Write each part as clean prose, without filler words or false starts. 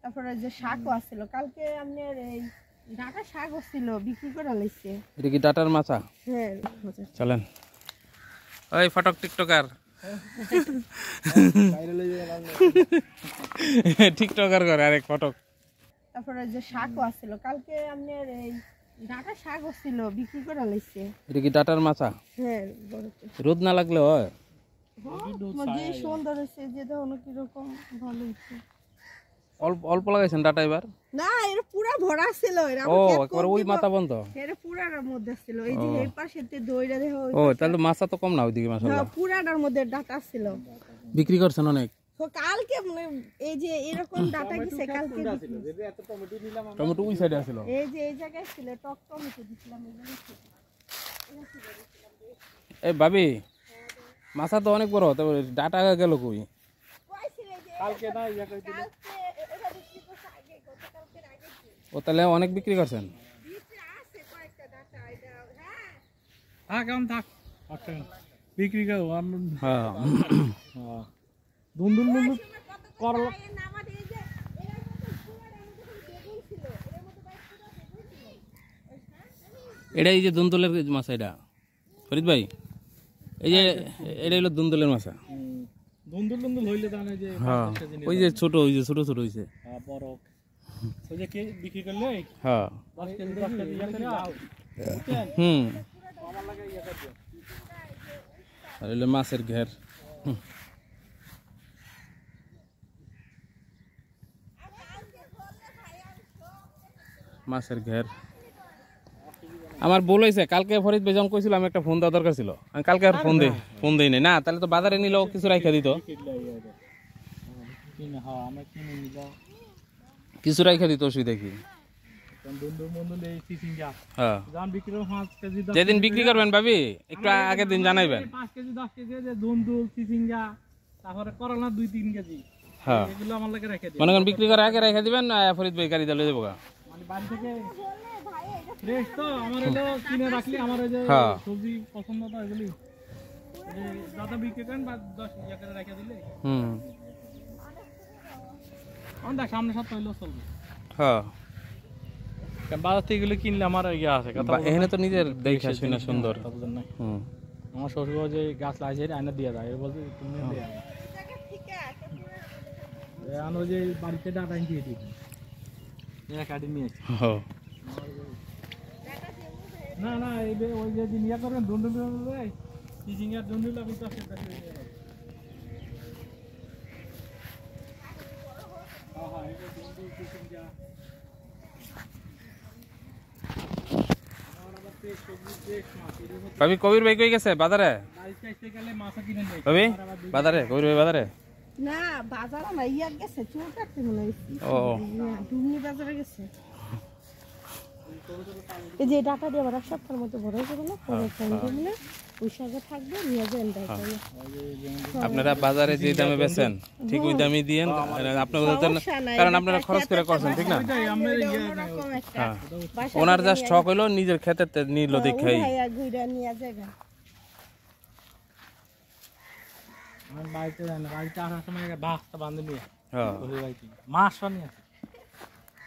তারপরে যে শাকও আছিল কালকে আপনার এই ডাটা শাকও ছিল বিক্রি করে লাইছে। এটা কি ডাটার মাছা? হ্যাঁ চলেন ওই ফটক টিকটকার টিকটকার করে আরেক ফটক। তারপরে যে শাকও আছিল কালকে আপনার এই ডাটা শাকও ছিল বিক্রি করে লাইছে। এটা কি ডাটার মাছা? হ্যাঁ রোদ না লাগলে হয়। যে সুন্দর হয়েছে যে ধরনের কিরকম ভালো হয়েছে। অল্প অল্প লাগাইছেন ডাটা এবার? না এর পুরা ভরা ছিল। ও একবার ওই মাথা বন্ধ এর পুরাটার মধ্যে ছিল। এই যে এই পাশেতে দইরা দেখো। ও তাহলে মাছা তো কম না ওইদিকে মাশাআল্লাহ। পুরাটার মধ্যে ডাটা ছিল। বিক্রি করছেন অনেক? তো কালকে এই যে এরকম ডাটা গেছে কালকে টমেটো ওই সাইডে ছিল। এই যে এই জায়গায় ছিল টক টমেটো দিছিলাম এই ভাবি মাছা তো অনেক বড়, তবে ডাটা গেল কই? কালকে না ইয়া কই দিল। কালকে এটা বিক্রি করতে আগে গতকালকের আগে ও তাহলে অনেক বিক্রি করছেন? বিক্রি আছে কয়েকটা ডাটা এটা। হ্যাঁ কেমন থাক বিক্রি করো। হ্যাঁ দুন্দুল দুন্দুল করলা এটা এই যে দুন্দুলের মাছা, এটা ফরিদ ভাই এই যে এটা হলো দুন্দুলের মাছা। দুন্দুল দুন্দুল হইলে তাহলে যে হ্যাঁ ওই যে ছোট, ওই যে ছোট ছোট হইছে। হ্যাঁ বড় ওই যে কে বিক্রি করলে হ্যাঁ 10 কেজি 10 কেজি ইয়া করে আমার লাগে ইয়া করে দিও। আর হলো মাছের ঘের। মাছের ঘের আমার বল হয়েছে। কালকে ফরিদ ভাই যখন কইছিল আমি একটা ফোন দেওয়া দরকার ছিল, আমি কালকে আর ফোন দেই নাই। না তাহলে তো বাজারে নিলেও কিছু রাখা দিত, কিছু রাখা দিত, অসুবিধা কি? হ্যাঁ যেদিন বিক্রি করবেন ভাবি একটু আগের দিন জানাইবেন। 5 কেজি 10 কেজি যে দুন্দুল চিচিঙ্গা তারপরে করলা 2-3 কেজি হ্যাঁ এগুলো আমার লাগে রেখে দিন। মনে করেন বিক্রি করে আগে রেখে দিবেন, ফরিদ ভাই গাড়ি দিলে দেবো। মানে বাড়ি থেকে ফ্রেশ তো আমার হলো কিনে রাখলি আমার ওই যে সবজি পছন্দ তো এগুলি দাদা বিক্রি করেন বা 10 টাকা করে রেখে দিলে দেখ সামনে সপ্তাহ হইলো চলবে। হ্যাঁ বাজার থেকে এগুলো কিনলে আমার ইয়ে আছে এখানে তো নিজের দেখে শুনে সুন্দর। আমার শ্বশুর যে গাছ লাগিয়েছে আয়না দিয়ে যায় বলতে তুমি ওই যে বাড়িতে ডাটা দিয়ে দিই কাটি নিয়ে না না এই ওই যে দিন ইয়া করবেন দুন্দুল চিচিঙ্গার দুন্দুল আপনি তো ভাবি কবির ভাই কই গেছে বাজারে? ভাবি বাজারে, কবির ভাই বাজারে না বাজারে না ইয়া গেছে চুল কাটতে মনে হইছে। ও ডুমনি বাজারে গেছে। এই যে ডাটা দিয়ে আবার সপ্তাহের মতো বড় হয়ে যাবে না, পরে ফোন দিলে ওই সাথে থাকবে নিয়ে যাবেন। আপনারা বাজারে যে দামে বেচেন ঠিক ওই দামই দিয়েন, আপনাদের কারণ আপনারা খরচ করে করছেন ঠিক না। ওনার যা স্টক হইলো নিজের ক্ষেতে নিল দেখাই।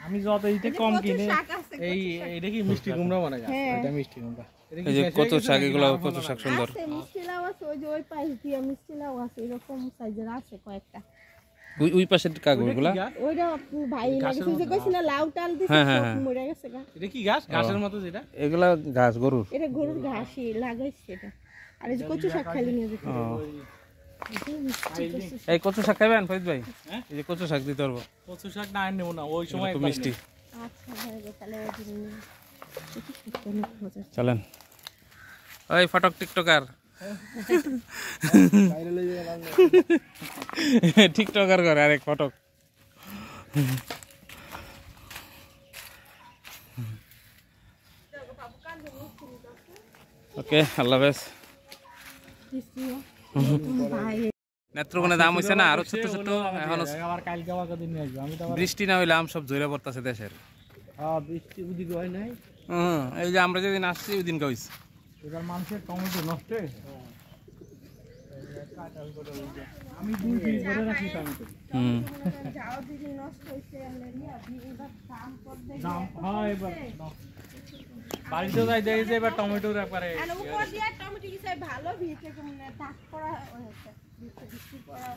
আমি যত এইটা কম কিনে এই এটা কি মিষ্টি কুমড়া মনে হয়, এটা মিষ্টি কুমড়া। এই যে কচু শাক, এগুলো কচু শাক সুন্দর। মিষ্টি লাউ আছে ওই যে ওই পাশ দিয়ে মিষ্টি লাউ আছে এরকম সাইজের আছে কয়েকটা। ওই পাশের কাগজগুলো ওইটা ভাই লাগিয়েছে যে কইছ না লাউ টাল দিছে সব মরে গেছে গা। এটা কি ঘাস? ঘাসের মতো যেটা এগুলা ঘাস গরুর, এটা গরুর ঘাসই লাগাইছে এটা। আর এই যে কচু শাক খালি নিয়ে যেতে। এই কচু শাক খাবেন ফরিদ ভাই? এই যে কচু শাক দিতে পারবো। কচু শাক না নেব না ওই সময় একটু মিষ্টি। আচ্ছা ভাই তাহলে চলেন ওই ফটক টিকটকার টিকটকার করে আরেক ফটক। ওকে আল্লাহ হাফেজ। নেত্রকোনা দাম হইছে না আরো ছোট ছোট, এখন বৃষ্টি না হইলে আম সব ঝরে পড়তেছে দেশের। বৃষ্টি ওদিকে হয় নাই। এই যে আমরা যেদিন আসছি ওই দিন হইছে। মানুষের টমেটো নষ্ট আমি 2 পিস ভরে রাখি টমেটো। হুম যাও দিদি নষ্ট হইছে আপনি এবার দাম কত দাম হয় এবার বাড়িতে যাই দেখি যে এবার টমেটোর একবারে আর উপর দিয়ে টমেটো কি ভালো ভিজে মানে দাগ করা হয়েছে বিক্রি করা